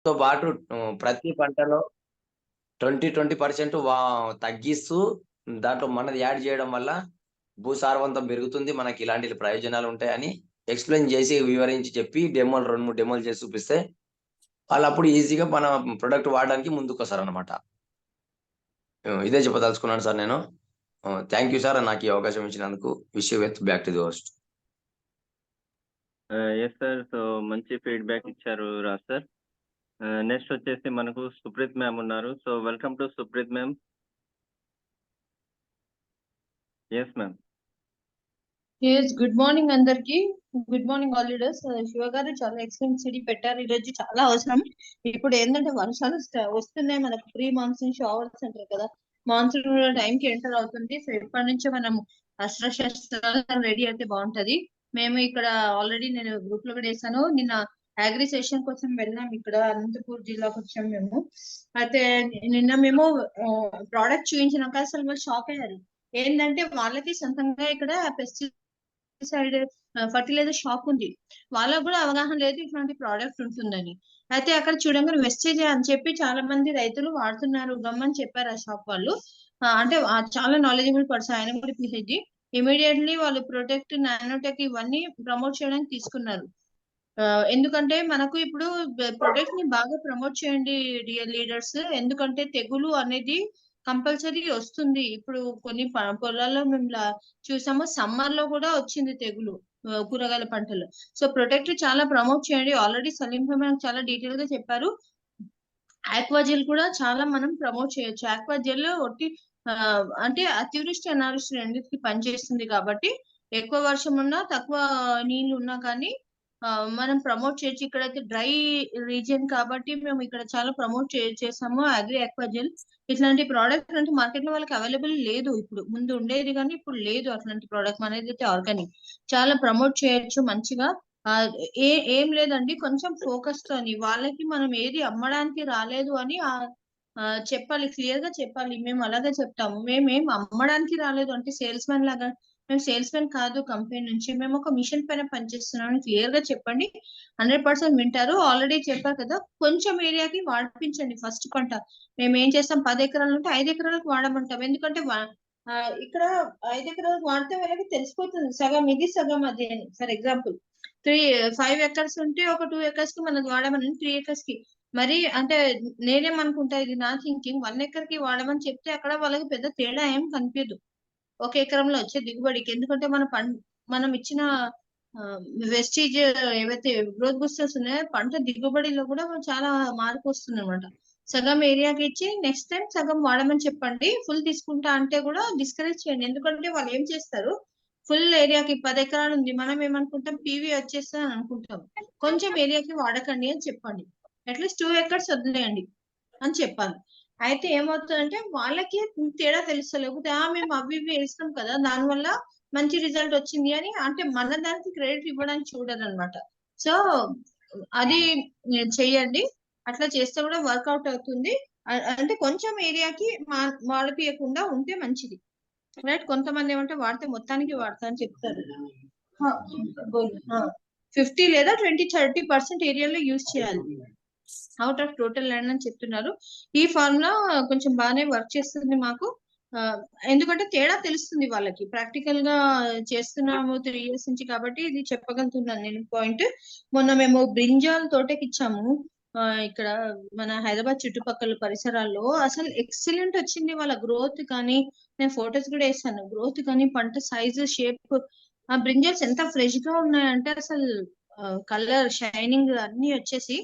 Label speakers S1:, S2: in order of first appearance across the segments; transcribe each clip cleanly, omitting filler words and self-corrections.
S1: తో పాటు ప్రతి పంటలో 20% తగ్గిస్తూ దాంట్లో మనది యాడ్ చేయడం వల్ల భూసారవంతం పెరుగుతుంది. మనకి ఇలాంటి ప్రయోజనాలు ఉంటాయని ఎక్స్‌ప్లెయిన్ చేసి, వివరించి చెప్పి 2, 3 డెమోలు చేసి చూపిస్తే వాళ్ళప్పుడు ఈజీగా మన ప్రొడక్ట్ వాడడానికి ముందుకొస్తారనమాట. ఇదే చెప్పదలుచుకున్నాను సార్ నేను. థాంక్ యూ సార్ నాకు ఈ అవకాశం ఇచ్చినందుకు. Wish you with back to the host.
S2: Yes sir. So మంచి ఫీడ్‌బ్యాక్ ఇచ్చారు రాజ్ సార్. నెక్స్ట్ వచ్చేసి మనకు సుప్రీత్ మ్యామ్ ఉన్నారు. So welcome to Supreeth ma'am. Yes ma'am.
S3: Yes good morning అందరికి. Good morning all leaders. Shiva గారు చాలా ఎక్సలెంట్ సిటీ పెట్టారు. ఈరోజు చాలా అవసరం. ఇప్పుడు ఏంటంటే వర్షాలు వస్తున్నాయి, మనకు ప్రీ మాన్సూన్ షవర్స్ అంటారు కదా, మాన్సూన్ టైం కి ఎంటర్ అవుతుంది. సో ఇప్పటి నుంచి మనం అస్త్రశస్త్రాలు రెడీ అయితే బాగుంటది. మేము ఇక్కడ ఆల్రెడీ నేను గ్రూప్ లో కూడా వేసాను. నిన్న అగ్రి సెషన్ కోసం వెళ్ళాం, ఇక్కడ అనంతపూర్ జిల్లాకు వచ్చాం మేము. అయితే నిన్న మేము ప్రోడక్ట్ చూపించినాక అసలు వాళ్ళు షాక్ అయ్యారు. ఏంటంటే వాళ్ళకి సొంతంగా ఇక్కడ పెస్టిసైడ్ ఫర్టిలైజర్ షాప్ ఉంది, వాళ్ళకు కూడా అవగాహన లేదు ఇట్లాంటి ప్రోడక్ట్ ఉంటుందని. అయితే అక్కడ చూడంగానే వెస్టేజ్ అని చెప్పి చాలా మంది రైతులు వాడుతున్నారు గమ్మని చెప్పారు ఆ షాప్ వాళ్ళు. అంటే చాలా నాలెడ్జబుల్ పర్సన్, ఆయన కూడా పిహెచ్డి. ఇమీడియట్లీ వాళ్ళు ప్రొటెక్ట్, నానోటెక్ ఇవన్నీ ప్రమోట్ చేయడానికి తీసుకున్నారు. ఎందుకంటే మనకు ఇప్పుడు ప్రొడక్ట్ ని బాగా ప్రమోట్ చేయండి డియర్ లీడర్స్. ఎందుకంటే తెగులు అనేది కంపల్సరీ వస్తుంది. ఇప్పుడు కొన్ని పొలాల్లో మేము చూసాము, సమ్మర్ లో కూడా వచ్చింది తెగులు కూరగాయల పంటలు. సో ప్రొటెక్ట్ చాలా ప్రమోట్ చేయండి. ఆల్రెడీ సలీం భాయ్ మనకు చాలా డీటెయిల్ గా చెప్పారు. ఆక్వాజెల్ కూడా చాలా మనం ప్రమోట్ చేయొచ్చు. ఆక్వాజెల్ ఒట్టి అంటే అతివృష్టి అనావృష్టి రెండింటికి పనిచేస్తుంది కాబట్టి ఎక్కువ వర్షం ఉన్నా తక్కువ నీళ్లు ఉన్నా కానీ మనం ప్రమోట్ చేయొచ్చు. ఇక్కడైతే డ్రై రీజియన్ కాబట్టి మేము ఇక్కడ చాలా ప్రమోట్ చేసాము అగ్రి ఆక్వాజెల్. ఇట్లాంటి ప్రోడక్ట్ అంటే మార్కెట్ లో వాళ్ళకి అవైలబుల్ లేదు. ఇప్పుడు ముందు ఉండేది కానీ ఇప్పుడు లేదు అట్లాంటి ప్రోడక్ట్. మనది అయితే ఆర్గానిక్, చాలా ప్రమోట్ చేయొచ్చు మంచిగా. ఏం లేదండి, కొంచెం ఫోకస్ తోని వాళ్ళకి మనం ఏది అమ్మడానికి రాలేదు అని చెప్పాలి, క్లియర్ గా చెప్పాలి. మేము అలాగే చెప్తాము, మేమేం అమ్మడానికి రాలేదు అంటే సేల్స్ మ్యాన్ లాగా. మేము సేల్స్ మ్యాన్ కాదు కంపెనీ నుంచి, మేము ఒక మిషన్ పైన పనిచేస్తున్నాం క్లియర్ గా చెప్పండి. 100% వింటారు. ఆల్రెడీ చెప్పారు కదా, కొంచెం ఏరియాకి వాడిపించండి ఫస్ట్ పంట. మేము ఏం చేస్తాం, 10 ఎకరాలు ఉంటే 5 ఎకరాలకు వాడమంటాం. ఎందుకంటే ఇక్కడ 5 ఎకరాలకు వాడితే వాళ్ళకి తెలిసిపోతుంది సగం ఇది సగం అది అని. ఫర్ ఎగ్జాంపుల్ 5 ఎకర్స్ ఉంటే ఒక 2 ఎకర్స్ కి మనకు వాడమని, 3 ఎకర్స్ కి. మరి అంటే నేనేమనుకుంటా, ఇది నా థింకింగ్, 1 ఎకర్ కి వాడమని చెప్తే అక్కడ వాళ్ళకి పెద్ద తేడా ఏం కనిపించదు ఒక ఎకరంలో వచ్చే దిగుబడికి. ఎందుకంటే మనం ఇచ్చిన వెస్టేజ్ ఏవైతే గ్రోత్ బూస్టర్స్ ఉన్నాయో పంట దిగుబడిలో కూడా చాలా మార్పు వస్తుంది అనమాట. సగం ఏరియాకి ఇచ్చి నెక్స్ట్ టైం సగం వాడమని చెప్పండి. ఫుల్ తీసుకుంటా అంటే కూడా డిస్కరేజ్ చేయండి. ఎందుకంటే వాళ్ళు ఏం చేస్తారు, ఫుల్ ఏరియాకి 10 ఎకరాలు ఉంది, మనం ఏమనుకుంటాం పీవీ వచ్చేస్తా అని అనుకుంటాం. కొంచెం ఏరియాకి వాడకండి అని చెప్పండి. అట్లీస్ట్ 2 ఎకర్స్ వదిలేయండి అని చెప్పాలి. అయితే ఏమవుతుందంటే వాళ్ళకి తేడా తెలుస్తలేకపోతే మేము అవి ఇవి వేస్తాం కదా దానివల్ల మంచి రిజల్ట్ వచ్చింది అని అంటే మన దానికి క్రెడిట్ ఇవ్వడానికి చూడరు అనమాట. సో అది చెయ్యండి. అట్లా చేస్తే కూడా వర్కౌట్ అవుతుంది. అంటే కొంచెం ఏరియాకి వాడిపియకుండా ఉంటే మంచిది, రైట్. కొంతమంది ఏమంటే వాడితే మొత్తానికి వాడతా అని చెప్తారు. 50 లేదా 20-30% ఏరియాలో యూజ్ చేయాలి అవుట్ ఆఫ్ టోటల్ ల్యాండ్ అని చెప్తున్నారు. ఈ ఫార్ములా కొంచెం బాగానే వర్క్ చేస్తుంది మాకు. ఎందుకంటే తేడా తెలుస్తుంది వాళ్ళకి, ప్రాక్టికల్ గా చేస్తున్నాము 3 years నుంచి కాబట్టి ఇది చెప్పగలుగుతున్నాను నేను పాయింట్. మొన్న మేము బ్రింజాల్ తోటకి ఇచ్చాము ఇక్కడ మన హైదరాబాద్ చుట్టుపక్కల పరిసరాల్లో. అసలు ఎక్సలెంట్ వచ్చింది వాళ్ళ గ్రోత్ కానీ, నేను ఫొటోస్ కూడా వేసాను. గ్రోత్ కానీ, పంట సైజు, షేప్, ఆ బ్రింజల్స్ ఎంత ఫ్రెష్ గా ఉన్నాయంటే అసలు కలర్, షైనింగ్ అన్ని వచ్చేసి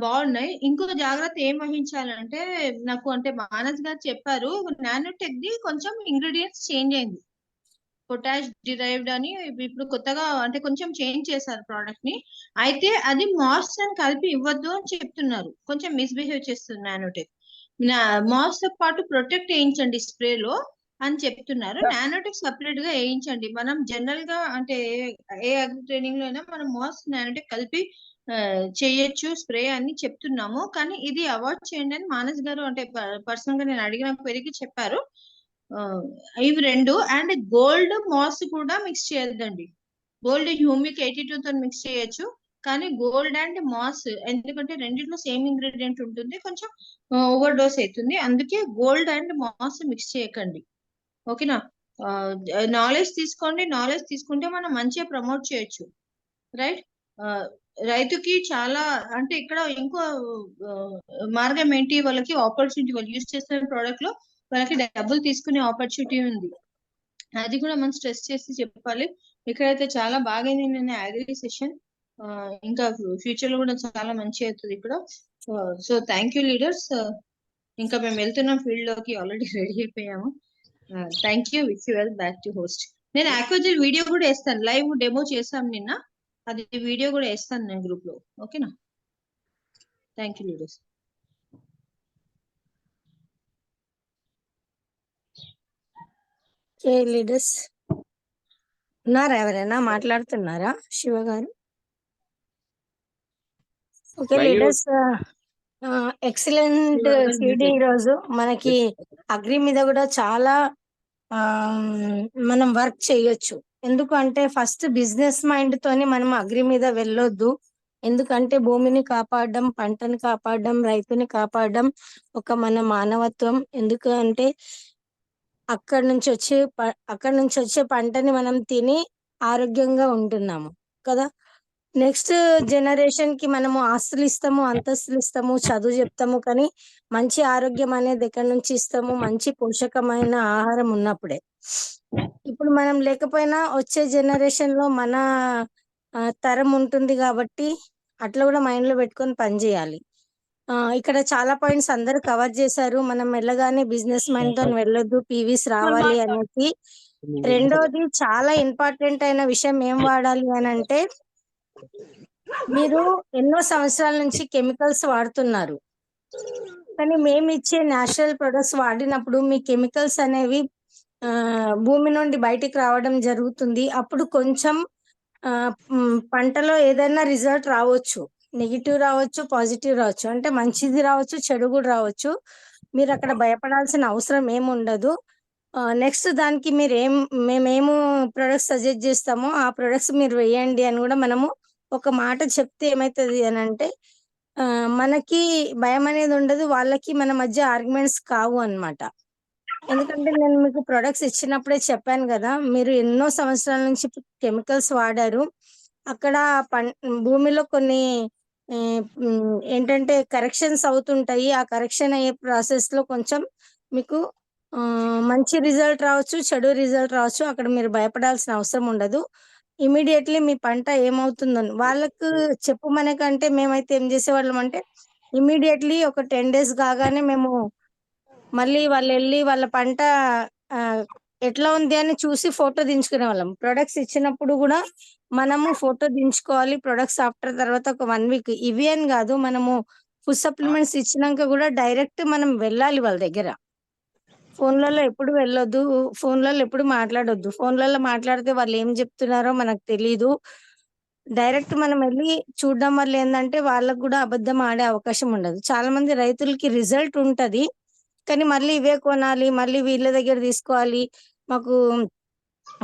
S3: బాగున్నాయి. ఇంకొక జాగ్రత్త ఏం వహించాలంటే, నాకు అంటే మానస్ గారు చెప్పారు, నానోటెక్ ది కొంచెం ఇంగ్రీడియంట్స్ చేంజ్ అయింది. పొటాష్ డిరైవ్డ్ అని ఇప్పుడు కొత్తగా అంటే కొంచెం చేంజ్ చేశారు ప్రోడక్ట్ ని. అయితే అది మాస్ అని కలిపి ఇవ్వద్దు అని చెప్తున్నారు. కొంచెం మిస్బిహేవ్ చేస్తుంది నానోటెక్. మాస్ తో పాటు ప్రొటెక్ట్ వేయించండి స్ప్రేలో అని చెప్తున్నారు. నానోటెక్ సపరేట్ గా వేయించండి. మనం జనరల్ గా అంటే ఏ అగ్రి ట్రైనింగ్ లో అయినా మనం మాస్ నానోటెక్ కలిపి చేయొచ్చు స్ప్రే అని చెప్తున్నాము. కానీ ఇది అవాయిడ్ చేయండి అని మానస్ గారు అంటే పర్సనల్ గా నేను అడిగిన పెరిగి చెప్పారు. ఇవి రెండు. అండ్ గోల్డ్ మాస్ కూడా మిక్స్ చేయొద్దండి. గోల్డ్ హ్యూమిక్ 82 తో మిక్స్ చేయొచ్చు. కానీ గోల్డ్ అండ్ మాస్ ఎందుకంటే రెండిట్లో సేమ్ ఇంగ్రీడియంట్ ఉంటుంది, కొంచెం ఓవర్ డోస్ అవుతుంది. అందుకే గోల్డ్ అండ్ మాస్ మిక్స్ చేయకండి. ఓకేనా? నాలెడ్జ్ తీసుకోండి. నాలెడ్జ్ తీసుకుంటే మనం మంచిగా ప్రమోట్ చేయొచ్చు. రైట్? రైతుకి చాలా అంటే ఇక్కడ ఇంకో మార్గం ఏంటి, వాళ్ళకి ఆపర్చునిటీ, వాళ్ళు యూజ్ చేస్తున్న ప్రోడక్ట్ లో వాళ్ళకి డబ్బులు తీసుకునే ఆపర్చునిటీ ఉంది. అది కూడా మనం స్ట్రెస్ చేసి చెప్పాలి. ఇక్కడైతే చాలా బాగా నేను అగ్రి సెషన్, ఇంకా ఫ్యూచర్ లో కూడా చాలా మంచి అవుతుంది ఇక్కడ. So thank you leaders. ఇంకా మేము వెళ్తున్నాం ఫీల్డ్ లోకి, ఆల్రెడీ రెడీ అయిపోయాము. Thank you. Which well back to host. నేను యాక్చువల్ వీడియో కూడా వేస్తాను, లైవ్ డెమో చేసాం నిన్న, అది వీడియో కూడా వేస్తాను నేను గ్రూప్ లో. ఓకేనా? Thank you leaders.
S4: లీడర్స్ ఉన్నారా? ఎవరైనా మాట్లాడుతున్నారా? శివ గారు. Okay leaders, excellent CD. ఈరోజు మనకి అగ్రి మీద కూడా చాలా మనం వర్క్ చేయొచ్చు. ఎందుకంటే ఫస్ట్ బిజినెస్ మైండ్ తోని మనం అగ్రి మీద వెళ్ళొద్దు. ఎందుకంటే భూమిని కాపాడడం, పంటని కాపాడడం, రైతుని కాపాడడం ఒక మన మానవత్వం. ఎందుకంటే అక్కడ నుంచి వచ్చే పంటని మనం తిని ఆరోగ్యంగా ఉంటున్నాము కదా. నెక్స్ట్ జనరేషన్ కి మనము ఆస్తులు ఇస్తాము, అంతస్తులు ఇస్తాము, చదువు చెప్తాము, కానీ మంచి ఆరోగ్యం అనేది ఎక్కడి నుంచి ఇస్తాము? మంచి పోషకమైన ఆహారం ఉన్నప్పుడే. ఇప్పుడు మనం లేకపోయినా వచ్చే జనరేషన్ లో మన తరం ఉంటుంది కాబట్టి అట్లా కూడా మైండ్ లో పెట్టుకొని పనిచేయాలి. ఇక్కడ చాలా పాయింట్స్ అందరూ కవర్ చేశారు. మనం వెళ్ళగానే బిజినెస్ మైండ్ తో వెళ్ళొద్దు, పీవీస్ రావాలి అనేసి. రెండోది చాలా ఇంపార్టెంట్ అయిన విషయం ఏం వాడాలి అని అంటే, మీరు ఎన్నో సంవత్సరాల నుంచి కెమికల్స్ వాడుతున్నారు, కానీ మేము ఇచ్చే న్యాచురల్ ప్రొడక్ట్స్ వాడినప్పుడు మీ కెమికల్స్ అనేవి భూమి నుండి బయటికి రావడం జరుగుతుంది. అప్పుడు కొంచెం పంటలో ఏదైనా రిజల్ట్ రావచ్చు, నెగిటివ్ రావచ్చు, పాజిటివ్ రావచ్చు, అంటే మంచిది రావచ్చు, చెడు కూడా రావచ్చు. మీరు అక్కడ భయపడాల్సిన అవసరం ఏముండదు. నెక్స్ట్ దానికి మేమేమో ప్రొడక్ట్స్ సజెస్ట్ చేస్తామో ఆ ప్రొడక్ట్స్ మీరు వేయండి అని కూడా మనము ఒక మాట చెప్తే ఏమవుతుంది అని అంటే, మనకి భయం అనేది ఉండదు, వాళ్ళకి మన మధ్య ఆర్గ్యుమెంట్స్ కావు అన్నమాట. ఎందుకంటే నేను మీకు ప్రొడక్ట్స్ ఇచ్చినప్పుడే చెప్పాను కదా, మీరు ఎన్నో సంవత్సరాల నుంచి కెమికల్స్ వాడారు. అక్కడ భూమిలో కొన్ని ఏంటంటే కరెక్షన్స్ అవుతుంటాయి. ఆ కరెక్షన్ అయ్యే ప్రాసెస్ లో కొంచెం మీకు మంచి రిజల్ట్ రావచ్చు, చెడు రిజల్ట్ రావచ్చు. అక్కడ మీరు భయపడాల్సిన అవసరం ఉండదు. ఇమీడియట్లీ మీ పంట ఏమవుతుందని వాళ్ళకు చెప్పమనే కంటే మేమైతే ఏం చేసేవాళ్ళం అంటే, ఇమీడియట్లీ ఒక 10 days కాగానే మేము మళ్ళీ వాళ్ళు వెళ్ళి వాళ్ళ పంట ఎట్లా ఉంది అని చూసి ఫోటో దించుకునే వాళ్ళం. ప్రొడక్ట్స్ ఇచ్చినప్పుడు కూడా మనము ఫోటో దించుకోవాలి. ప్రొడక్ట్స్ ఆఫ్టర్ తర్వాత ఒక 1 week. ఇవి అని కాదు, మనము ఫుడ్ సప్లిమెంట్స్ ఇచ్చినాక కూడా డైరెక్ట్ మనం వెళ్ళాలి వాళ్ళ దగ్గర. ఫోన్లలో ఎప్పుడు వెళ్ళొద్దు, ఫోన్లలో ఎప్పుడు మాట్లాడొద్దు. ఫోన్లలో మాట్లాడితే వాళ్ళు ఏం చెప్తున్నారో మనకు తెలీదు. డైరెక్ట్ మనం వెళ్ళి చూడడం వల్ల ఏంటంటే వాళ్ళకు కూడా అబద్ధం ఆడే అవకాశం ఉండదు. చాలా మంది రైతులకి రిజల్ట్ ఉంటది, కానీ మళ్ళీ ఇవే కొనాలి, మళ్ళీ వీళ్ళ దగ్గర తీసుకోవాలి. మాకు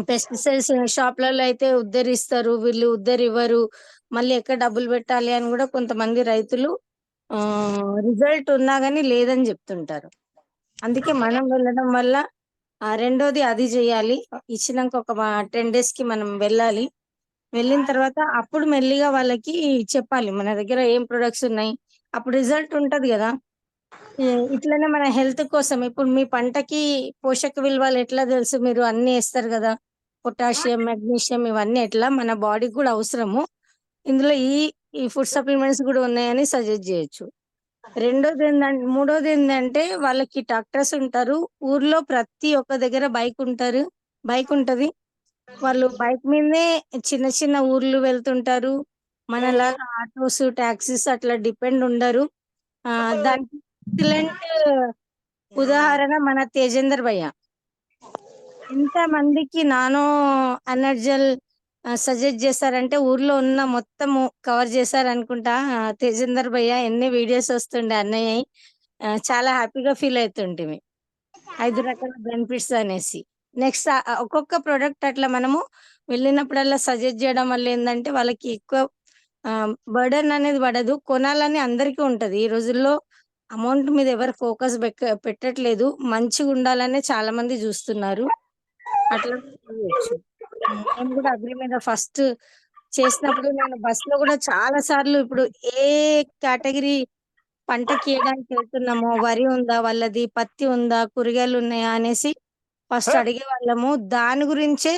S4: పెస్టిసైడ్స్ షాప్లలో అయితే ఉద్ధరిస్తారు, వీళ్ళు ఉద్ధరివ్వరు, మళ్ళీ ఎక్కడ డబ్బులు పెట్టాలి అని కూడా కొంతమంది రైతులు రిజల్ట్ ఉన్నా కానీ లేదని చెప్తుంటారు. అందుకే మనం వెళ్ళడం వల్ల రెండోది అది చేయాలి. ఇచ్చినాక ఒక 10 days కి మనం వెళ్ళాలి. వెళ్ళిన తర్వాత అప్పుడు మెల్లిగా వాళ్ళకి చెప్పాలి మన దగ్గర ఏం ప్రొడక్ట్స్ ఉన్నాయి. అప్పుడు రిజల్ట్ ఉంటది కదా. ఇట్లనే మన హెల్త్ కోసం ఇప్పుడు మీ పంటకి పోషక విలువలు ఎట్లా తెలుసు? మీరు అన్ని వేస్తారు కదా, పొటాషియం, మెగ్నీషియం, ఇవన్నీ ఎట్లా మన బాడీకి కూడా అవసరము. ఇందులో ఈ ఫుడ్ సప్లిమెంట్స్ కూడా ఉన్నాయని సజెస్ట్ చేయొచ్చు. మూడోది ఏంటంటే, వాళ్ళకి డాక్టర్స్ ఉంటారు ఊర్లో, ప్రతి ఒక్క దగ్గర బైక్ ఉంటది. వాళ్ళు బైక్ మీదనే చిన్న చిన్న ఊర్లు వెళ్తుంటారు. మనలాగా ఆటోస్, టాక్సీస్ అట్లా డిపెండ్ ఉండరు. దానికి ఎక్సలెంట్ ఉదాహరణ మన తేజేందర్ భయ్య. ఎంత మందికి నానో ఎనర్జల్ సజెస్ట్ చేశారంటే ఊర్లో ఉన్న మొత్తము కవర్ చేశారు అనుకుంటా. తేజేందర్ భయ్య ఎన్ని వీడియోస్ వస్తుండే అన్నయ్య, చాలా హ్యాపీగా ఫీల్ అవుతుంటిమి. 5 రకాల బెనిఫిట్స్ అనేసి. నెక్స్ట్ ఒక్కొక్క ప్రోడక్ట్ అట్లా మనము వెళ్ళినప్పుడల్లా సజెస్ట్ చేయడం వల్ల ఏంటంటే వాళ్ళకి ఎక్కువ బర్డెన్ అనేది పడదు. కొనాలని అందరికీ ఉంటది. ఈ రోజుల్లో అమౌంట్ మీద ఎవరు ఫోకస్ పెట్టట్లేదు. మంచిగా ఉండాలనే చాలా మంది చూస్తున్నారు. అట్లా చేయొచ్చు. నేను కూడా అగ్రి మీద ఫస్ట్ చేసినప్పుడు నేను బస్సులో కూడా చాలా సార్లు ఇప్పుడు ఏ కేటగిరీ పంటకి వేయడానికి వెళ్తున్నామో, వరి ఉందా వాళ్ళది, పత్తి ఉందా, కూరగాయలు ఉన్నాయా అనేసి ఫస్ట్ అడిగేవాళ్ళము. దాని గురించే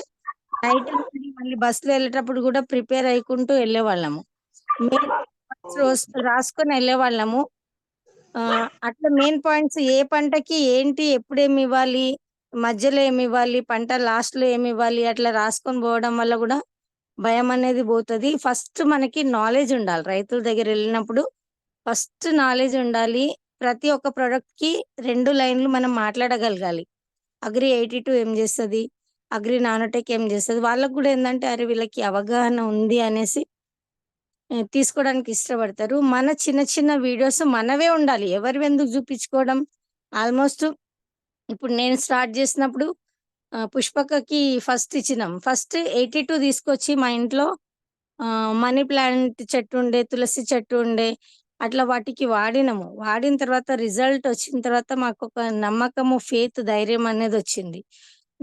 S4: నైట్ మళ్ళీ బస్సులో వెళ్ళేటప్పుడు కూడా ప్రిపేర్ అయ్యుకుంటూ వెళ్ళేవాళ్ళము. మెయిన్ రాసుకొని వెళ్ళేవాళ్ళము. అట్లా మెయిన్ పాయింట్స్ ఏ పంటకి ఏంటి, ఎప్పుడేమి ఇవ్వాలి, మధ్యలో ఏమి ఇవ్వాలి, పంట లాస్ట్ లో ఏమి ఇవ్వాలి, అట్లా రాసుకొని పోవడం వల్ల కూడా భయం అనేది పోతుంది. ఫస్ట్ మనకి నాలెడ్జ్ ఉండాలి. రైతుల దగ్గర వెళ్ళినప్పుడు ఫస్ట్ నాలెడ్జ్ ఉండాలి. ప్రతి ఒక్క ప్రొడక్ట్ కి 2 లైన్లు మనం మాట్లాడగలగాలి. అగ్రి 82 ఏం చేస్తుంది, అగ్రి నానోటెక్ ఏం చేస్తుంది, వాళ్ళకు కూడా ఏంటంటే అరే వీళ్ళకి అవగాహన ఉంది అనేసి తీసుకోవడానికి ఇష్టపడతారు. మన చిన్న చిన్న వీడియోస్ మనవే ఉండాలి. ఎవరు ఎందుకు చూపించుకోవడం. ఆల్మోస్ట్ ఇప్పుడు నేను స్టార్ట్ చేసినప్పుడు పుష్పకకి ఫస్ట్ ఇచ్చినాం. ఫస్ట్ 82 తీసుకొచ్చి మా ఇంట్లో మనీ ప్లాంట్ చెట్టు ఉండే, తులసి చెట్టు ఉండే, అట్లా వాటికి వాడినాము. వాడిన తర్వాత రిజల్ట్ వచ్చిన తర్వాత మాకు ఒక నమ్మకము, ఫేత్, ధైర్యం అనేది వచ్చింది.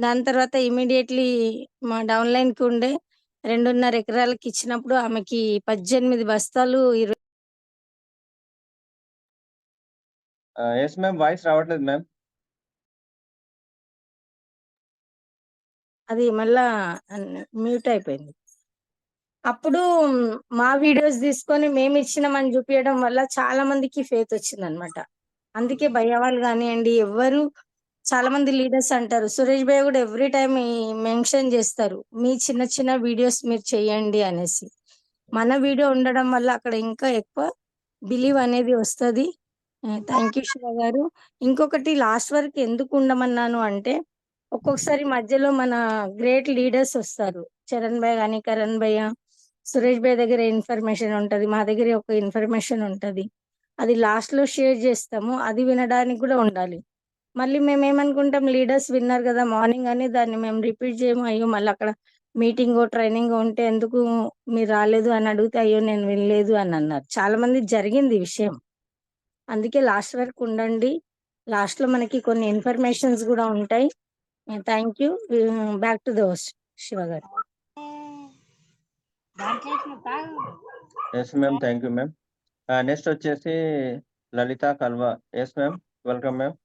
S4: దాని తర్వాత ఇమీడియట్లీ మా డౌన్లైన్ కి ఉండే 2.5 ఎకరాలకి ఇచ్చినప్పుడు ఆమెకి 18 బస్తాలు
S2: ఎస్ మ్యామ్, వాయిస్ రావట్లేదు మ్యామ్.
S4: అది మళ్ళా మ్యూట్ అయిపోయింది. అప్పుడు మా వీడియోస్ తీసుకొని మేము ఇచ్చినామని చూపించడం వల్ల చాలా మందికి ఫేత్ వచ్చింది అనమాట. అందుకే భయ్య వాళ్ళు కానివ్వండి, ఎవ్వరు చాలా మంది లీడర్స్ అంటారు, సురేష్ భయ్య కూడా ఎవ్రీ టైం మెన్షన్ చేస్తారు, మీ చిన్న చిన్న వీడియోస్ మీరు చేయండి అనేసి. మన వీడియో ఉండడం వల్ల అక్కడ ఇంకా ఎక్కువ బిలీవ్ అనేది వస్తుంది. థ్యాంక్ యూ శివ గారు. ఇంకొకటి లాస్ట్ వరకు ఎందుకు ఉండమన్నాను అంటే, ఒక్కొక్కసారి మధ్యలో మన గ్రేట్ లీడర్స్ వస్తారు. చరణ్ భయ్య కానీ, కరణ్ భయ్య, సురేష్ భయ్య దగ్గర ఇన్ఫర్మేషన్ ఉంటది, మా దగ్గర ఒక ఇన్ఫర్మేషన్ ఉంటది. అది లాస్ట్ లో షేర్ చేస్తాము. అది వినడానికి కూడా ఉండాలి. మళ్ళీ మేము ఏమనుకుంటాం, లీడర్స్ విన్నారు కదా మార్నింగ్ అని, దాన్ని మేము రిపీట్ చేయము. అయ్యో మళ్ళీ అక్కడ మీటింగ్ ట్రైనింగ్ ఉంటే ఎందుకు మీరు రాలేదు అని అడిగితే, అయ్యో నేను వినలేదు అని అన్నారు. చాలా మంది జరిగింది ఈ విషయం. అందుకే లాస్ట్ వరకు ఉండండి. లాస్ట్ లో మనకి కొన్ని ఇన్ఫర్మేషన్స్ కూడా ఉంటాయి. Thank you. Back to the host Shiva గారు.
S2: Yes ma'am, thank you ma'am. Next వచ్చేసి Lalitha Kalva. Yes ma'am, welcome ma'am.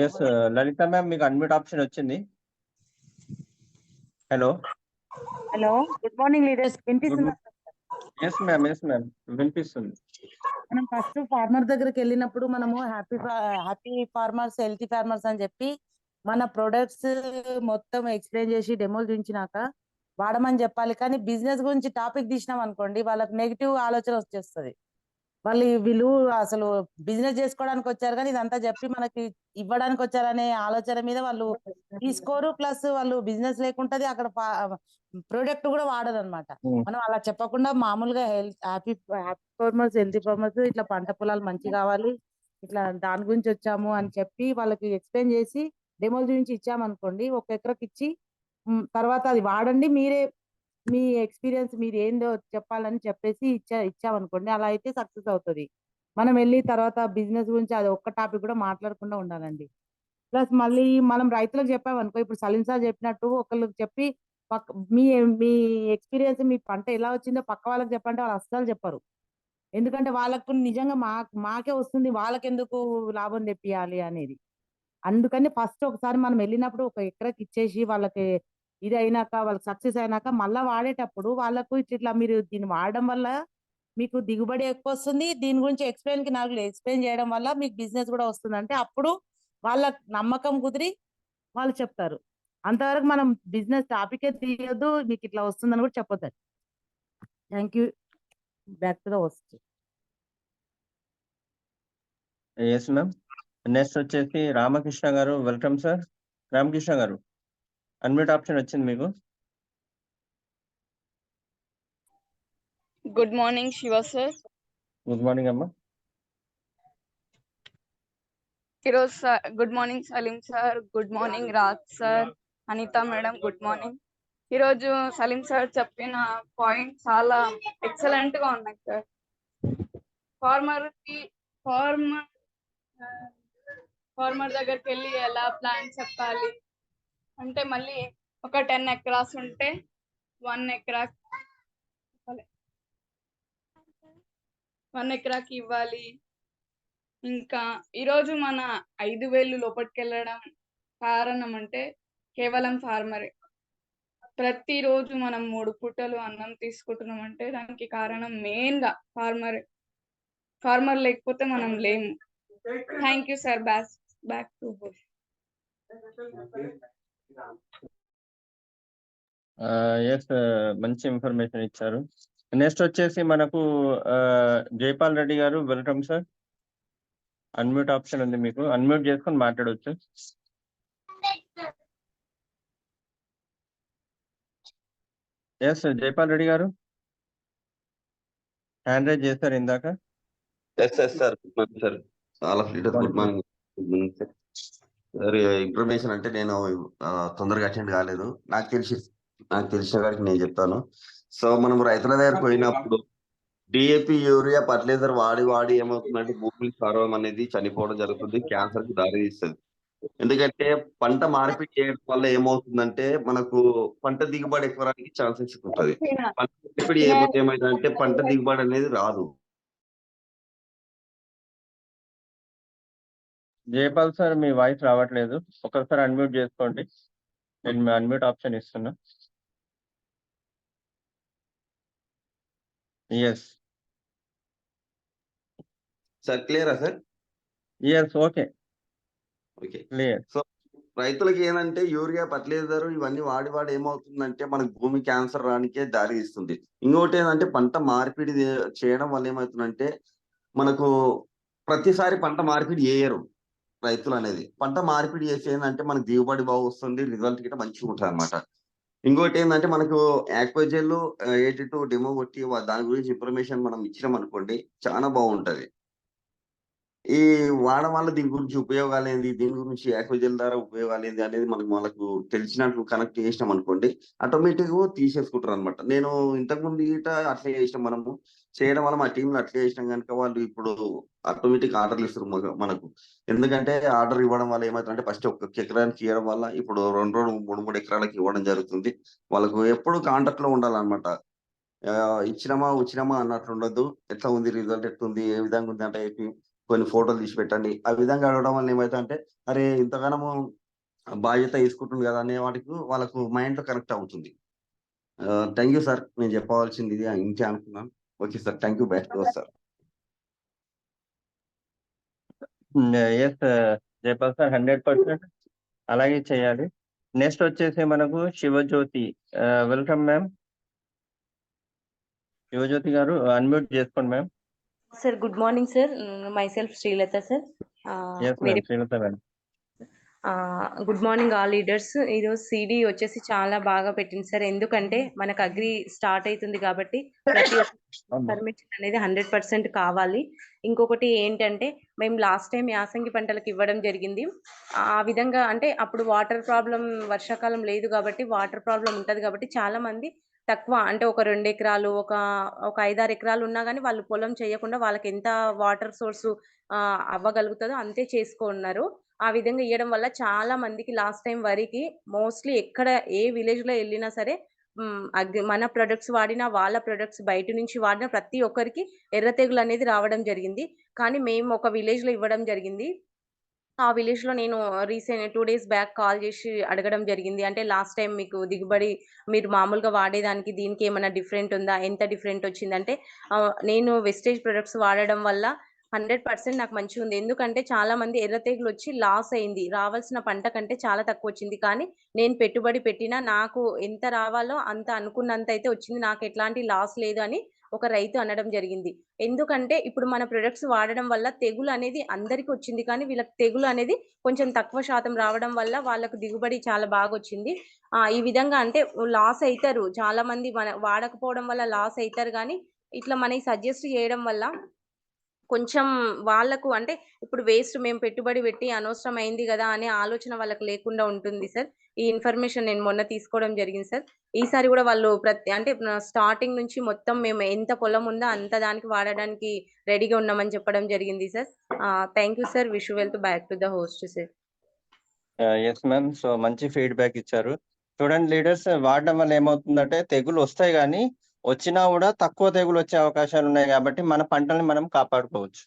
S2: Yes Lalitha ma'am, మీకు అన్మ్యూట్ ఆప్షన్ వచ్చింది. Hello.
S5: Hello, good morning leaders. వినిపిస్తుందా?
S2: ఎస్ మ్యామ్, ఎస్ మ్యామ్, వినిపిస్తుంది.
S5: మనం ఫస్ట్ ఫార్మర్ దగ్గరికి వెళ్ళినప్పుడు మనము హ్యాపీ ఫార్మర్స్, హెల్తీ ఫార్మర్స్ అని చెప్పి మన ప్రొడక్ట్స్ మొత్తం ఎక్స్ప్లెయిన్ చేసి డెమోలు చూపించినాక వాడమని చెప్పాలి. కానీ బిజినెస్ గురించి టాపిక్ తీసినాం అనుకోండి, వాళ్ళకి నెగిటివ్ ఆలోచన వచ్చేస్తుంది. వీళ్ళు అసలు బిజినెస్ చేసుకోవడానికి వచ్చారు కానీ ఇదంతా చెప్పి మనకి ఇవ్వడానికి వచ్చారనే ఆలోచన మీద వాళ్ళు తీసుకోరు. ప్లస్ వాళ్ళు బిజినెస్ లేకుంటది, అక్కడ ప్రోడక్ట్ కూడా వాడరు అనమాట. మనం అలా చెప్పకుండా మామూలుగా హ్యాపీ ఫార్మర్స్, హెల్తీ ఫార్మర్స్, ఇట్లా పంట పొలాలు మంచి కావాలి, ఇట్లా దాని గురించి వచ్చాము అని చెప్పి వాళ్ళకి ఎక్స్ప్లెయిన్ చేసి డెమోల గురించి ఇచ్చామనుకోండి, 1 ఎకరాకి ఇచ్చి తర్వాత అది వాడండి, మీరే మీ ఎక్స్పీరియన్స్ మీరు ఏందో చెప్పాలని చెప్పేసి ఇచ్చామనుకోండి, అలా అయితే సక్సెస్ అవుతుంది. మనం వెళ్ళి తర్వాత బిజినెస్ గురించి అది ఒక్క టాపిక్ కూడా మాట్లాడకుండా ఉండాలండి. ప్లస్ మళ్ళీ మనం రైతులకు చెప్పామనుకో, ఇప్పుడు సలీం సార్ చెప్పినట్టు ఒకళ్ళకి చెప్పి మీ మీ ఎక్స్పీరియన్స్, మీ పంట ఎలా వచ్చిందో పక్క వాళ్ళకి చెప్పంటే వాళ్ళు అస్సలు చెప్పరు. ఎందుకంటే వాళ్ళకు నిజంగా మాకే వస్తుంది, వాళ్ళకెందుకు లాభం తెప్పియాలి అనేది. అందుకని ఫస్ట్ ఒకసారి మనం వెళ్ళినప్పుడు 1 ఎకరాకి ఇచ్చేసి వాళ్ళకి ఇది అయినాక, వాళ్ళకి సక్సెస్ అయినాక మళ్ళా వాడేటప్పుడు వాళ్ళకు ఇట్లా మీరు దీన్ని వాడడం వల్ల మీకు దిగుబడి ఎక్కువ వస్తుంది, దీని గురించి ఎక్స్ప్లెయిన్ చేయడం వల్ల మీకు బిజినెస్ కూడా వస్తుంది అంటే అప్పుడు వాళ్ళ నమ్మకం కుదిరి వాళ్ళు చెప్తారు. అంతవరకు మనం బిజినెస్ టాపికే తీయొద్దు, మీకు ఇట్లా వస్తుందని కూడా చెప్పొద్దు. Thank you. Back to the host.
S2: Yes ma'am. Next వచ్చేసి రామకృష్ణ గారు. Welcome sir. రామకృష్ణ గారు, అన్మ్యూట్ ఆప్షన్ వచ్చింది మీకు.
S6: Good morning Shiva sir.
S2: Good morning అమ్మా.
S6: ఈరోజు good morning Salim sir, good morning Raj sir, Anitha madam, good morning. ఈరోజు సలీం సార్ చెప్పిన పాయింట్ చాలా ఎక్సలెంట్ గా ఉన్నాయి సార్. ఫార్మర్ దగ్గరికి వెళ్ళి ఎలా ప్లాన్ చెప్పాలి అంటే, మళ్ళీ ఒక 10 ఎకరాస్ ఉంటే 1 ఎకరాకి ఇవ్వాలి. ఇంకా ఈరోజు మన 5,000 లోపలికి వెళ్ళడం కారణం అంటే కేవలం ఫార్మరే. ప్రతిరోజు మనం 3 పూటలు అన్నం తీసుకుంటున్నాం అంటే దానికి కారణం మెయిన్ గా ఫార్మరే. ఫార్మర్ లేకపోతే మనం లేము. Thank you sir. Back to
S2: yes, మంచి ఇన్ఫర్మేషన్ ఇచ్చారు. నెక్స్ట్ వచ్చేసి మనకు జైపాల్ రెడ్డి గారు, వెల్కమ్ సార్. అన్మ్యూట్ ఆప్షన్ ఉంది, మీకు అన్మ్యూట్ చేసుకొని మాట్లాడవచ్చు. ఎస్ జైపాల్ రెడ్డి గారు, హ్యాండ్ రైజ్ చేస్తారు ఇందాక.
S7: Sir good morning sir. All of leaders good morning. Good morning sir. Sir information అంటే నేను తొందరగా అటెండ్ కాలేదు. నాకు తెలిసిన వారికి నేను చెప్తాను. సో మనం రైతుల దగ్గర పోయినప్పుడు డిఏపి, యూరియా, ఫర్టిలైజర్ వాడి ఏమవుతుందంటే భూమి సారం అనేది చనిపోవడం జరుగుతుంది, క్యాన్సర్ కి దారి తీస్తుంది. ఎందుకంటే పంట మార్పిడి చేయడం వల్ల ఏమవుతుందంటే మనకు పంట దిగుబడి ఎక్కువ రావడానికి ఛాన్సెస్ ఉంటుంది. పంట మార్పిడి ఏమైందంటే పంట దిగుబడి అనేది రాదు.
S2: జైపాల్ సార్, మీ వాయిస్ రావట్లేదు, ఒకసారి అన్మ్యూట్ చేసుకోండి. నేను మీ అన్మ్యూట్ ఆప్షన్ ఇస్తున్నా. ఎస్
S7: సార్ క్లియరా sir?
S2: Yes, okay
S7: okay.
S2: Clear.
S7: So రైతులకి ఏంటంటే యూరియా, ఫర్టిలైజర్ ఇవన్నీ వాడి ఏమవుతుందంటే మనకు భూమి క్యాన్సర్ రానికే దారి ఇస్తుంది. ఇంకోటి ఏంటంటే పంట మార్పిడి చేయడం వల్ల ఏమవుతుందంటే మనకు ప్రతిసారి పంట మార్పిడి చేయరు రైతులు అనేది. పంట మార్పిడి చేసి ఏంటంటే మనకు దిగుబడి బాగా వస్తుంది, రిజల్ట్ గిట్ట మంచిగా ఉంటుంది అనమాట. ఇంకోటి ఏంటంటే మనకు యాక్వజెల్ 82 డెమో కొట్టి దాని గురించి ఇన్ఫర్మేషన్ మనం ఇచ్చినాం అనుకోండి, చాలా బాగుంటది. ఈ వాడడం వల్ల దీని గురించి ఉపయోగాలు ఏంది, దీని గురించి యాక్వజెల్ ద్వారా ఉపయోగాలు ఏంది అనేది మనకు తెలిసినట్లు కనెక్ట్ చేసినాం అనుకోండి, ఆటోమేటిక్ తీసేసుకుంటారు అనమాట. నేను ఇంతకుముందు గిట అట్లే చేసినాం, మనము చేయడం వల్ల మా టీంలో అట్లే చేసినాం కనుక వాళ్ళు ఇప్పుడు ఆటోమేటిక్ ఆర్డర్లు ఇస్తారు మనకు. ఎందుకంటే ఆర్డర్ ఇవ్వడం వల్ల ఏమవుతుందంటే ఫస్ట్ 1 ఎకరానికి ఇవ్వడం వల్ల ఇప్పుడు 2, 3 ఎకరాలకు ఇవ్వడం జరుగుతుంది. వాళ్ళకు ఎప్పుడు కాంటాక్ట్ లో ఉండాలన్నమాట. వచ్చినామా అన్నట్లు ఉండదు. ఎట్లా ఉంది రిజల్ట్, ఎట్లుంది, ఏ విధంగా ఉంది అంటే కొన్ని ఫోటోలు తీసి పెట్టండి. ఆ విధంగా అడగడం వల్ల ఏమవుతుందంటే అరే ఇంతగానము బాధ్యత తీసుకుంటుంది కదా అనే వాటికి వాళ్ళకు మైండ్ లో కనెక్ట్ అవుతుంది. Thank you sir. నేను చెప్పవలసింది ఇది ఇంకే అనుకున్నాను. Okay sir, thank you. Back to sir.
S2: Yes Jaipal sir, 100% అలాగే చేయాలి. నెక్స్ట్ వచ్చేసి మనకు శివజ్యోతి, వెల్కమ్ మ్యామ్. శివజ్యోతి గారు అన్మ్యూట్ చేసుకోండి ma'am.
S8: Sir good morning sir. Myself Srilatha sir.
S2: Very Srilatha madam.
S8: Good morning all leaders. ఈరోజు సిడి వచ్చేసి చాలా బాగా పెట్టింది సార్. ఎందుకంటే మనకు అగ్రి స్టార్ట్ అవుతుంది కాబట్టి ప్రతి పర్మిషన్ అనేది 100% కావాలి. ఇంకొకటి ఏంటంటే మేము లాస్ట్ టైం యాసంగి పంటలకు ఇవ్వడం జరిగింది. ఆ విధంగా అంటే అప్పుడు వాటర్ ప్రాబ్లం, వర్షాకాలం లేదు కాబట్టి వాటర్ ప్రాబ్లం ఉంటుంది కాబట్టి చాలా మంది తక్కువ అంటే ఒక 2 ఎకరాలు, ఒక 5-6 ఎకరాలు ఉన్నా కానీ వాళ్ళు పొలం చేయకుండా వాళ్ళకి ఎంత వాటర్ సోర్స్ అవ్వగలుగుతుందో అంతే చేసుకున్నారు. ఆ విధంగా ఇవ్వడం వల్ల చాలా మందికి లాస్ట్ టైం వరికి మోస్ట్లీ ఎక్కడ ఏ విలేజ్ లో వెళ్ళినా సరే మన ప్రొడక్ట్స్ వాడినా, వాళ్ళ ప్రొడక్ట్స్ బయట నుంచి వాడినా ప్రతి ఒక్కరికి ఎర్ర తెగులు అనేది రావడం జరిగింది. కానీ మేము ఒక విలేజ్ లో ఇవ్వడం జరిగింది. ఆ విలేజ్ లో నేను రీసెంట్ 2 డేస్ బ్యాక్ కాల్ చేసి అడగడం జరిగింది. అంటే లాస్ట్ టైం మీకు దిగుబడి మీరు మామూలుగా వాడేదానికి దీనికి ఏమైనా డిఫరెంట్ ఉందా, ఎంత డిఫరెంట్ వచ్చిందంటే నేను వెస్టేజ్ ప్రొడక్ట్స్ వాడడం వల్ల 100% నాకు మంచిగా ఉంది. ఎందుకంటే చాలా మంది ఎర్ర తెగులు వచ్చి లాస్ అయింది, రావాల్సిన పంట కంటే చాలా తక్కువ వచ్చింది. కానీ నేను పెట్టుబడి పెట్టినా నాకు ఎంత రావాలో అంత అనుకున్నంత అయితే వచ్చింది, నాకు ఎట్లాంటి లాస్ లేదు అని ఒక రైతు అనడం జరిగింది. ఎందుకంటే ఇప్పుడు మన ప్రొడక్ట్స్ వాడడం వల్ల తెగులు అనేది అందరికి వచ్చింది, కానీ వీళ్ళకి తెగులు అనేది కొంచెం తక్కువ శాతం రావడం వల్ల వాళ్ళకు దిగుబడి చాలా బాగా వచ్చింది. ఈ విధంగా అంటే లాస్ అవుతారు చాలా మంది, మన వాడకపోవడం వల్ల లాస్ అవుతారు. కానీ ఇట్లా మనకి సజెస్ట్ చేయడం వల్ల కొంచెం వాళ్ళకు అంటే ఇప్పుడు వేస్ట్ మేము పెట్టుబడి పెట్టి అనవసరం అయింది కదా అనే ఆలోచన వాళ్ళకి లేకుండా ఉంటుంది సార్. ఈ ఇన్ఫర్మేషన్ నేను మొన్న తీసుకోవడం జరిగింది సార్. ఈసారి కూడా వాళ్ళు అంటే స్టార్టింగ్ నుంచి మొత్తం మేము ఎంత పొలం ఉందో అంత దానికి వాడడానికి రెడీగా ఉన్నామని చెప్పడం జరిగింది sir. Thank you sir. Wish wealth back to the host sir.
S2: Yes ma'am. So మంచి ఫీడ్బ్యాక్ ఇచ్చారు. చూడండి లీడర్స్, వాడడం వల్ల ఏమవుతుందంటే తెగులు వస్తాయి కానీ వచ్చినా కూడా తక్కువ తెగులు వచ్చే అవకాశాలు ఉన్నాయి కాబట్టి మన పంటల్ని మనం కాపాడుకోవచ్చు.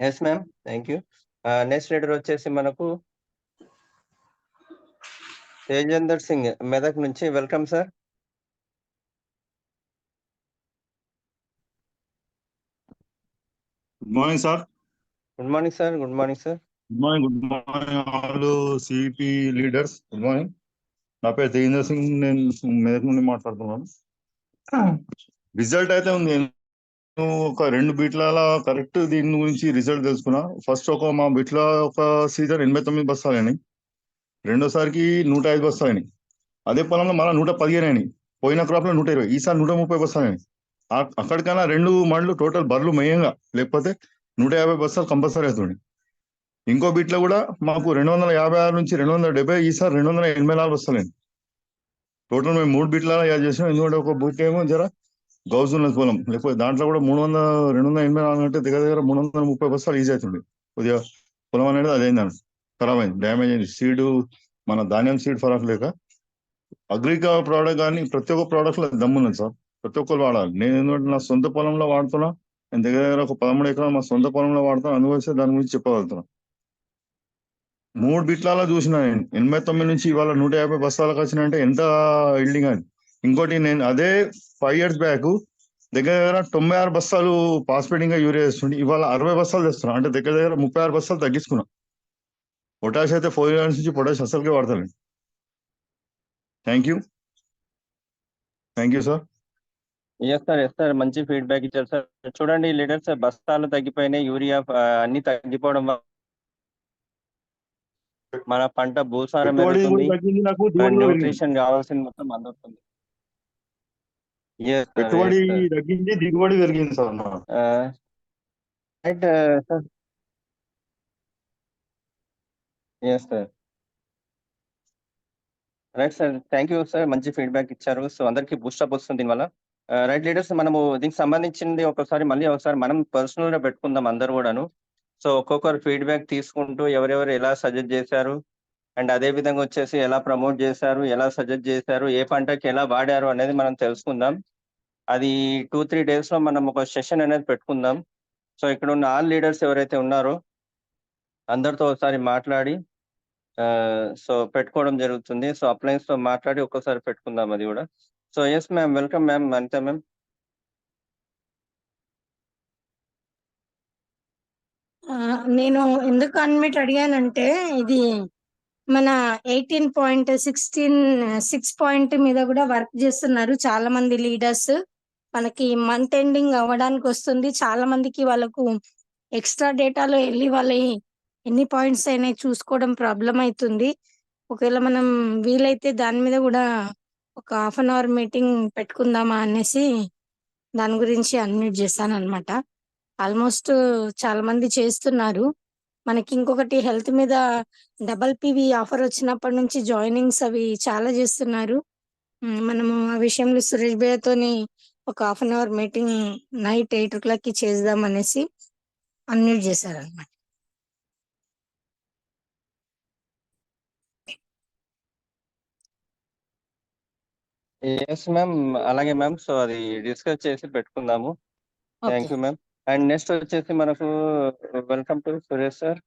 S2: Yes ma'am, thank you. Next leader వచ్చేసి మనకు తేజేందర్ సింగ్ మెదక్ నుంచి. Welcome sir.
S9: Good morning sir.
S2: Good morning sir. Good morning sir.
S9: Good morning all CP leaders. Good morning. నా పేరు తేజేందర్ సింగ్, నేను మెదక్ నుండి మాట్లాడుతున్నాను. రిజల్ట్ అయితే ఉంది. నేను ఒక 2 బిట్ల కరెక్ట్ దీని గురించి రిజల్ట్ తెలుసుకున్నా. ఫస్ట్ మా బిట్ల ఒక సీజన్ 89 బస్తాలని, రెండోసారికి 105 బస్తాలని, అదే పొలంలో మళ్ళీ 115 అయినాయి. పోయిన క్రాప్ లో 120, ఈసారి 130 బస్తాలని. అక్కడికైనా 2 మండలు టోటల్ బర్లు మేయంగా, లేకపోతే 150 బస్తాలు కంపల్సరీ అవుతుంది. ఇంకో బిట్లో కూడా మాకు 256 నుంచి 270, ఈసారి 284 బస్తాలండి. టోటల్ మేము 3 బిట్ల యాడ్ చేసాం. ఎందుకంటే ఒక బుక్ ఏమో జర గౌజ్ ఉన్న పొలం, లేకపోతే దాంట్లో కూడా 284 అంటే దగ్గర 330 బస్తాలు ఈజీ అవుతుంది. కొద్దిగా పొలం అనేది అదైందండి, ఖరాబ్ అయింది, డ్యామేజ్ అయింది. సీడ్ మన ధాన్యం సీడ్ ఫరాక్ లేక అగ్రికా ప్రోడక్ట్ కానీ ప్రతి ఒక్క ప్రోడక్ట్ లో దమ్మున్నది సార్. ప్రతి ఒక్కరు వాడాలి. నేను ఎందుకంటే నా సొంత పొలంలో వాడుతున్నా, నేను దగ్గర ఒక 13 ఎకరాలు మా సొంత పొలంలో వాడుతాను, అందువల్ల దాని గురించి చెప్పగలుగుతున్నా. 3 బిట్లలో చూసిన నేను 89 నుంచి ఇవాళ 150 బస్తాలకు వచ్చినాయంటే ఎంత ఇల్డింగ్ అని. ఇంకోటి నేను అదే 5 years బ్యాక్ దగ్గర 96 బస్తాలు పాస్పేటింగ్ గా యూరియా వేస్తుండే, ఇవాళ 60 బస్తాలు తెస్తున్నా. అంటే దగ్గర 36 బస్తాలు తగ్గించుకున్నా. పొటాష్ అయితే 4 years నుంచి పొటాష్ అసలుకే వాడతాను. Thank you sir.
S2: Yes sir. Yes sir, మంచి ఫీడ్బ్యాక్ ఇచ్చారు సార్. చూడండి లీడర్స్, బస్తాలు తగ్గిపోయినాయి, యూరియా అన్ని తగ్గిపోవడం వల్ల మన పంట భూసారం పెరుగుతుంది, న్యూట్రిషన్ కావాల్సింది మొత్తం అందుతుంది.
S9: పెట్టుబడి తగ్గింది, దిగుబడి పెరిగింది sir.
S2: Right sir. Yes sir. Right sir, thank you sir, మంచి ఫీడ్బ్యాక్ ఇచ్చారు. సో అందరికి బూస్టప్ వస్తుంది దీనివల్ల. రైట్ లీడర్స్, మనము దీనికి సంబంధించింది ఒకసారి మనం పర్సనల్ గా పెట్టుకుందాం అందరు కూడాను. సో ఒక్కొక్కరు ఫీడ్బ్యాక్ తీసుకుంటూ ఎవరెవరు ఎలా సజెస్ట్ చేశారు, అండ్ అదే విధంగా వచ్చేసి ఎలా ప్రమోట్ చేశారు, ఎలా సజెస్ట్ చేశారు, ఏ పంటకి ఎలా వాడారు అనేది మనం తెలుసుకుందాం. అది 2-3 days లో మనం ఒక సెషన్ అనేది పెట్టుకుందాం. సో ఇక్కడ ఉన్న ఆల్ లీడర్స్ ఎవరైతే ఉన్నారో అందరితో ఒకసారి మాట్లాడి సో పెట్టుకోవడం జరుగుతుంది. సో అప్లయన్స్ తో మాట్లాడి ఒక్కసారి పెట్టుకుందాం అది కూడా. So yes ma'am, welcome ma'am. అంతే మ్యామ్.
S4: నేను ఎందుకు అన్మిట్ అడిగానంటే, ఇది మన 18.16 మీద కూడా వర్క్ చేస్తున్నారు చాలా మంది లీడర్స్. మనకి మంత్ ఎండింగ్ అవ్వడానికి వస్తుంది, చాలా మందికి వాళ్ళకు ఎక్స్ట్రా డేటాలో వెళ్ళి వాళ్ళ ఎన్ని పాయింట్స్ అయినాయి చూసుకోవడం ప్రాబ్లం అవుతుంది. ఒకవేళ మనం వీలైతే దాని మీద కూడా ఒక 1/2 hour మీటింగ్ పెట్టుకుందామా అనేసి దాని గురించి అన్మ్యూట్ చేశాను అనమాట. ఆల్మోస్ట్ చాలా మంది చేస్తున్నారు. మనకి ఇంకొకటి హెల్త్ మీద డబల్ పివి ఆఫర్ వచ్చినప్పటి నుంచి జాయినింగ్స్ అవి చాలా చేస్తున్నారు. మనము ఆ విషయంలో సురేష్ భయ్యతోని ఒక 1/2 hour మీటింగ్ నైట్ 8 o'clock చేద్దాం అనేసి అన్మ్యూట్ చేశారు అనమాట.
S2: ఎస్ మ్యామ్, అలాగే మ్యామ్. సో అది డిస్కస్ చేసి పెట్టుకుందాము. Thank you ma'am. And next వచ్చేసి మనకు welcome to Suresh sir.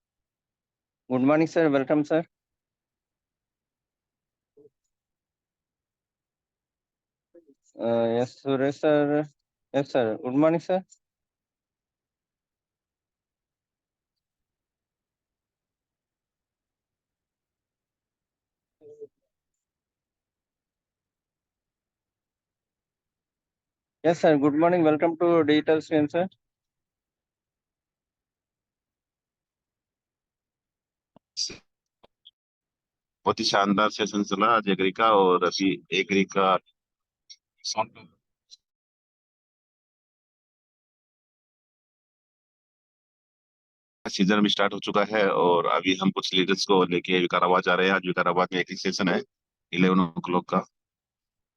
S2: Good morning sir. Welcome sir. Yes Suresh sir. Yes sir, good morning sir. Yes sir, good morning. Welcome to digital screen sir.
S10: बहुत ही शानदार session चला आज agree का, और अभी एग्री का सीजन भी स्टार्ट हो चुका है और अभी हम कुछ लीडर्स को लेके विकाराबाद जा रहे हैं। आज विकाराबाद में एक सेशन है 11 o'clock का,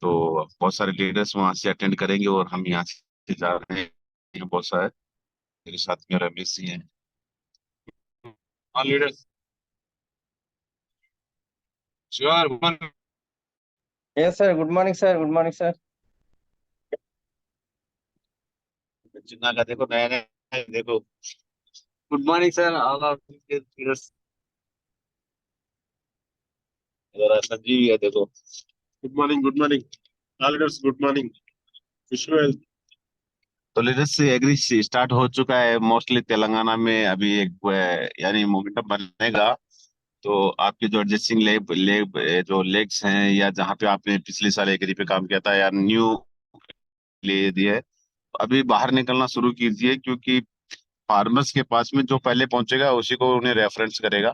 S10: तो बहुत सारे लीडर्स वहां से अटेंड करेंगे और हम यहाँ से जा रहे हैं बहुत सारे। मेरे साथ में रमेश जी हैं। हाँ leaders sure.
S2: Yes sir, good morning sir, good morning sir.
S10: Chinna का देखो नया नया देखो। Good morning sir all of leaders. Sanjeev है देखो। Good morning leaders, good morning Vishwa. तो लीडर्स से एग्री स्टार्ट हो चुका है मोस्टली तेलंगाना में। अभी एक यानी मोमेंटम बनेगा। तो आपके जो एडजस्टिंग जो लेग्स हैं या जहाँ पे आपने पिछले साल एग्री पे काम किया था या न्यू ले दिया है, अभी बाहर निकलना शुरू कीजिए, क्योंकि फार्मर्स के पास में जो पहले पहुंचेगा उसी को उन्हें रेफरेंस करेगा।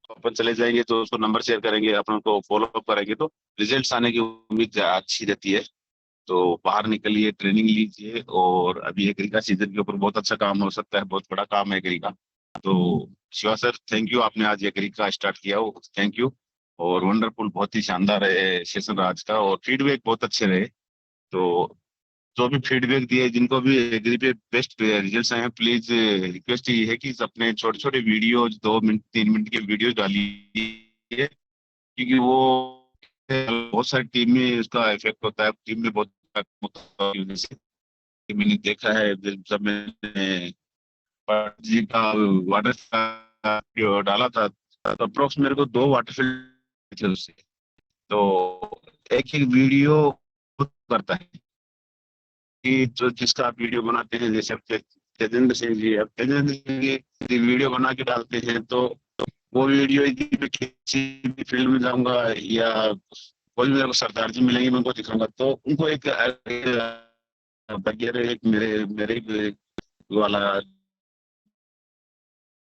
S10: तो अपन चले जाएंगे तो उसको नंबर शेयर करेंगे, अपन को फॉलो अप करेंगे तो रिजल्ट्स आने की उम्मीद अच्छी रहती है। तो बाहर निकलिए, ट्रेनिंग लीजिए। और अभी एग्री का सीजन के ऊपर बहुत अच्छा काम हो सकता है, बहुत बड़ा काम है एग्री का। तो शिवा सर थैंक यू, आपने आज एग्री का स्टार्ट किया हो, थैंक यू। और वंडरफुल, बहुत ही शानदार सेशन रहा आज का और फीडबैक बहुत अच्छे रहे। तो जो भी फीडबैक दिए, जिनको भी एग्री पे बेस्ट रिजल्ट्स आए हैं, प्लीज रिक्वेस्ट ये है कि अपने छोटे छोटे वीडियो 2 मिनट 3 मिनट के वीडियो डालिए, क्योंकि वो बहुत सारी टीम में उसका इफेक्ट होता है। टीम में बहुत जैसे कि मैंने देखा है जब मैंने जी का वाटर का डाला था, तो अप्रोक्स मेरे को 2 वाटर फिल्टर थे उससे। तो एक एक वीडियो करता है कि जो जिसका आप वीडियो बनाते हैं, जैसे तेजेंद्र सिंह जी, अब तेजेंद्र सिंह जी वीडियो बना के डालते हैं, तो वो वीडियो यदि मैं किसी भी फील्ड में जाऊंगा या कोई मेरे को सरदार जी मिलेंगे, मैं उनको दिखाऊंगा तो उनको एक वगैरह एक मेरे मेरे वाला